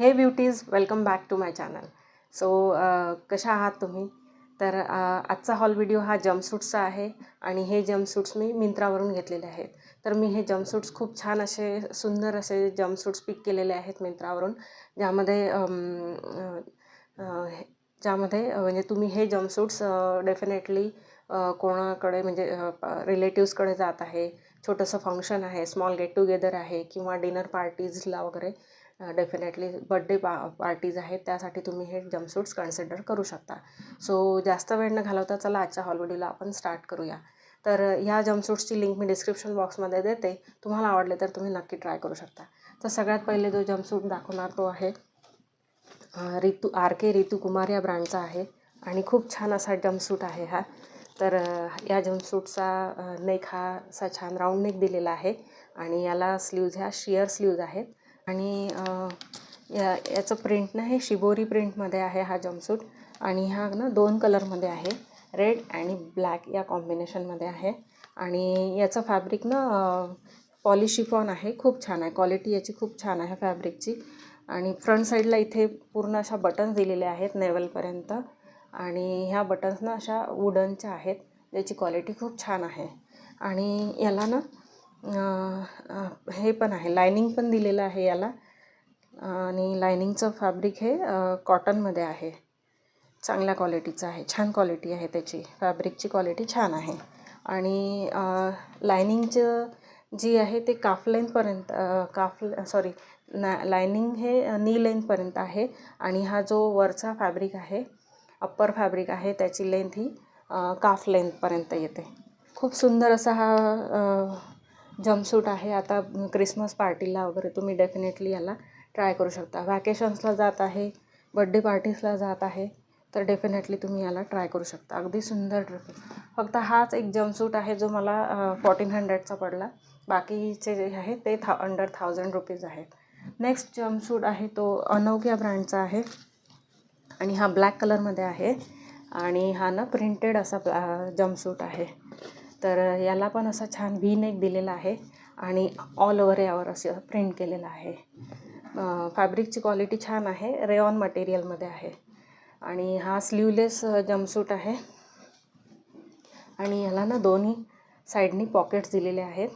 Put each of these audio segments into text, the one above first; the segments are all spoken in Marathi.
हे beauties, welcome back to my channel. So कशा आहात तुम्ही? तर आजचा हॉल व्हिडिओ हा जम्पसूट्सचा आहे आणि हे जम्पसूट्स मी मिंत्रावरून घेतलेले आहेत. तर मी हे जम्पसूट्स खूप छान असे सुंदर असे जम्पसूट्स पिक केलेले आहेत मिंत्रावरून, ज्यामध्ये म्हणजे तुम्ही हे जम्पसूट्स डेफिनेटली कोणाकडे म्हणजे रिलेटिव्सकडे जात आहे, छोटंसं फंक्शन आहे, स्मॉल गेट टुगेदर आहे किंवा डिनर पार्टीजला वगैरे डेफिनेटली बड्डे पार्टीज आहेत, त्यासाठी तुम्ही हे जम्पसूट्स कन्सिडर करू शकता. सो जास्त वेळ न घालवता चला आजच्या हॉल व्हिडिओला आपण स्टार्ट करूया. तर ह्या जम्पसूट्सची लिंक मी डिस्क्रिप्शन बॉक्समध्ये देते. तुम्हाला आवडले तर तुम्ही नक्की ट्राय करू शकता. तर सगळ्यात पहिले जो जम्पसूट दाखवणार तो आहे रितू कुमार या ब्रँडचा आहे आणि खूप छान असा जम्पसूट आहे हा. तर या जम्पसूटचा नेक हा असा छान राऊंड नेक दिलेला आहे आणि याला स्लीव्ज ह्या शियर स्लीव्ज आहेत आणि याचं प्रिंट ना हे शिबोरी प्रिंटमध्ये आहे हा जम्पसूट आणि हा ना 2 कलरमध्ये आहे, रेड आणि ब्लॅक या कॉम्बिनेशनमध्ये आहे आणि याचं फॅब्रिक ना पॉलिश शिफॉन आहे. खूप छान आहे, क्वालिटी याची खूप छान आहे फॅब्रिकची. आणि फ्रंट साईडला इथे पूर्ण अशा बटन्स दिलेल्या आहेत नेवलपर्यंत आणि ह्या बटन्स ना अशा वुडनच्या आहेत, ज्याची क्वालिटी खूप छान आहे. आणि याला ना हे पण आहे, लायनिंग पण दिलेलं आहे याला आणि लायनिंगचं फॅब्रिक हे कॉटनमध्ये आहे, चांगल्या क्वालिटीचं आहे, छान क्वालिटी आहे त्याची, फॅब्रिकची क्वालिटी छान आहे. आणि लायनिंगचं जी आहे ते काफ लेंथपर्यंत लायनिंग हे नी लेंथपर्यंत आहे आणि हा जो वरचा फॅब्रिक आहे, अप्पर फॅब्रिक आहे, त्याची लेंथ ही काफ लेंथपर्यंत येते. खूप सुंदर असा हा जम्पसूट आहे. आता क्रिसमस पार्टीला वगैरे तुम्ही डेफिनेटली याला ट्राय करू शकता. वॅकेशन्सला जात आहे, बड्डे पार्टीजला जात आहे, तर डेफिनेटली तुम्ही याला ट्राय करू शकता. अगदी सुंदर ड्रेस. फक्त हाच एक जम्पसूट आहे जो मला 1400चा पडला. बाकीचे जे आहे ते अंडर 1000 रुपीज आहेत. नेक्स्ट जम्पसूट आहे तो अनोख्या ब्रँडचा आहे आणि हा ब्लॅक कलरमध्ये आहे आणि हा ना प्रिंटेड असा जम्पसूट आहे. तर याला पण असा छान व्ही नेक दिलेला आहे आणि ऑल ओव्हर यावर असं प्रिंट केलेलं आहे. फॅब्रिकची क्वालिटी छान आहे, रेयॉन मटेरियलमध्ये आहे आणि हा स्लीवलेस जम्पसूट आहे आणि याला ना दोन्ही साईडनी पॉकेट्स दिलेले आहेत.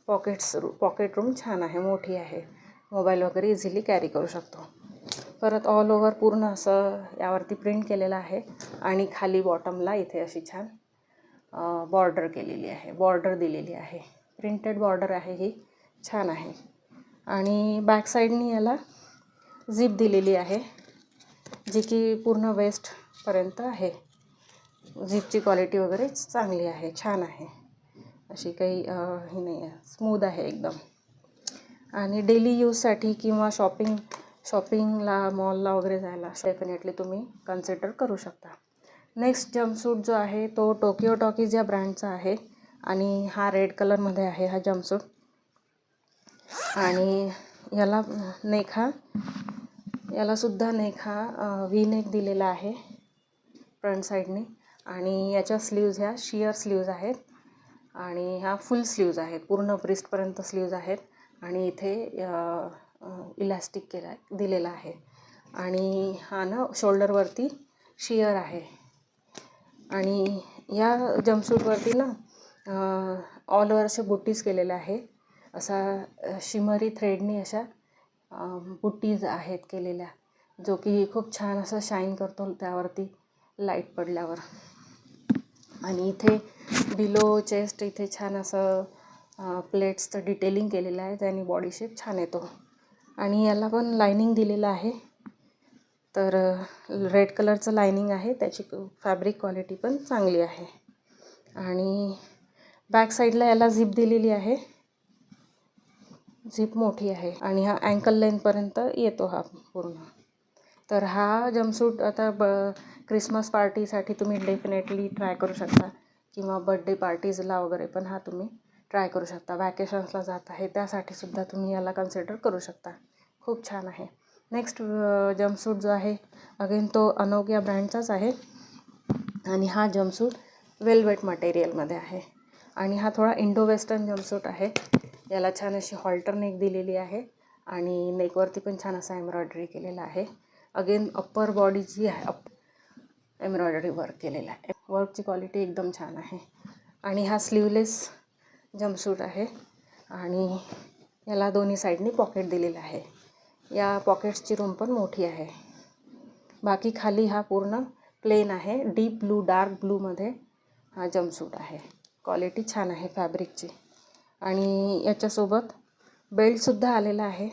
पॉकेट रूम छान आहे, मोठी आहे, मोबाईल वगैरे इझिली कॅरी करू शकतो. परत ऑल ओव्हर पूर्ण असं यावरती प्रिंट केलेलं आहे आणि खाली बॉटमला इथे अशी छान बॉर्डर केलेली आहे, बॉर्डर दिलेली आहे, प्रिंटेड बॉर्डर आहे ही, छान आहे. आणि बॅक साईडनी याला झिप दिलेली आहे, जी की पूर्ण वेस्टपर्यंत आहे. झिपची क्वालिटी वगैरे चांगली आहे, छान आहे, अशी काही ही नाही आहे, स्मूथ आहे एकदम. आणि डेली यूजसाठी किंवा शॉपिंगला मॉलला वगैरे जायला डेफिनेटली तुम्ही कन्सिडर करू शकता. नेक्स्ट जम्पसूट जो आहे तो टोकियो टॉकीज या ब्रँडचा आहे आणि हा रेड कलरमध्ये आहे हा जम्पसूट आणि यालासुद्धा नेक हा व्ही नेक दिलेला आहे फ्रंट साईडने आणि याच्या स्लीव्ज ह्या शियर स्लीव्ज आहेत आणि ह्या फुल स्लीव्ज आहेत, पूर्ण ब्रिस्टपर्यंत स्लीव्ज आहेत आणि इथे इलॅस्टिक दिलेला आहे आणि हा ना शोल्डरवरती शियर आहे. आणि या जम्पसूटवरती ना ऑल ओव्हर असे बुट्टीज केलेले आहे, असा शिमरी थ्रेडनी अशा बुट्टीज आहेत केलेल्या, जो की खूप छान असं शाईन करतो त्यावरती लाईट पडल्यावर. आणि इथे बिलो चेस्ट इथे छान असं प्लेट्सचं डिटेलिंग केलेलं आहे, ज्याने बॉडी शेप छान येतो. आणि याला पण लायनिंग दिलेलं आहे, तर रेड कलरचं लायनिंग आहे, त्याची फॅब्रिक क्वालिटी पण चांगली आहे. आणि बॅक साईडला याला झिप दिलेली आहे, झिप मोठी आहे आणि हा अँकल लेंथपर्यंत येतो हा पूर्ण. तर हा जम्पसूट आता क्रिसमस पार्टीसाठी तुम्ही डेफिनेटली ट्राय करू शकता किंवा बड्डे पार्टीजला वगैरे पण हा तुम्ही ट्राय करू शकता. वॅकेशन्सला जात आहे त्यासाठीसुद्धा तुम्ही याला कन्सिडर करू शकता, खूप छान आहे. नेक्स्ट जम्पसूट जो आहे अगेन तो अनोख्या ब्रँडचाच आहे आणि हा जम्पसूट वेलवेट मटेरियलमध्ये आहे आणि हा थोडा इंडो वेस्टर्न जम्पसूट आहे. याला छान अशी हॉल्टर नेक दिलेली आहे आणि नेकवरती पण छान असा एम्ब्रॉयडरी केलेला आहे. अगेन अप्पर बॉडी जी आहे एम्ब्रॉयडरी वर्क केलेला आहे. वर्कची क्वालिटी एकदम छान आहे. आणि हा स्लीवलेस जंपसूट आहे आणि याला दोन्ही साईडनी पॉकेट दिलेलं आहे. या पॉकेट्सची रूम पण मोठी आहे. बाकी खाली हा पूर्ण प्लेन आहे. डीप ब्लू डार्क ब्लूमध्ये हा जंपसूट आहे. क्वालिटी छान आहे फॅब्रिकची. आणि याच्यासोबत बेल्टसुद्धा आलेला आहे.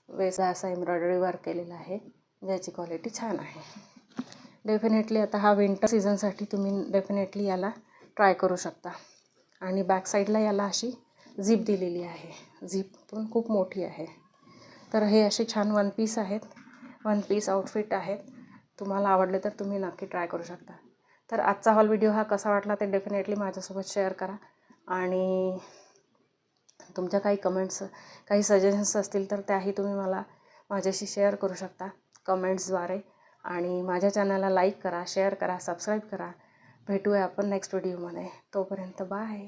वेसा असा एम्ब्रॉयडरी वर्क केलेला आहे, ज्याची क्वालिटी छान आहे. डेफिनेटली आता हा विंटर सीझनसाठी तुम्ही डेफिनेटली याला ट्राय करू शकता. आणि बॅक साईडला याला अशी झिप दिलेली आहे. झिप पण खूप मोठी आहे. तर हे असे छान वन पीस आहेत. वन पीस आउटफिट आहेत. तुम्हाला आवडले तर तुम्ही नक्की ट्राय करू शकता. तर आजचा हॉल व्हिडिओ हा कसा वाटला ते डेफिनेटली माझ्यासोबत शेअर करा. आणि तुमच्या काही कमेंट्स, काही सजेशन्स असतील तर त्याही तुम्ही मला माझ्याशी शेअर करू शकता कमेंट्सद्वारे. आणि माझ्या चॅनलला लाईक करा, शेअर करा, सबस्क्राईब करा. भेटूया आपण नेक्स्ट व्हिडिओमध्ये. तोपर्यंत बाय.